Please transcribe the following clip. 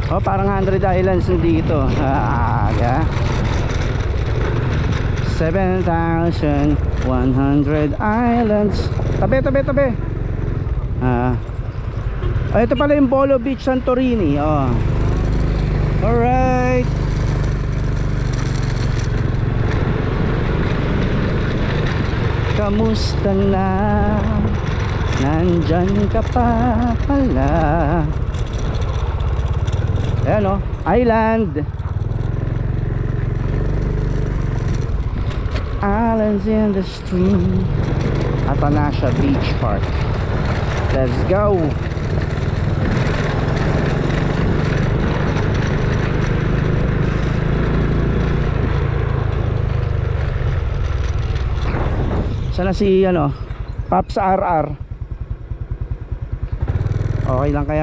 Oh, parang 100 islands dito. Aga. 7,100 islands. Tabi, tabi, tabi. Ito pala yung Bolo Beach, Santorini. Oh. Alright. Kamusta na? Nandyan ka pa pala. Ayan o, island. Islands in the stream. Atanasya Beach Park. Let's go. Sana si Pops RR. Okay lang kaya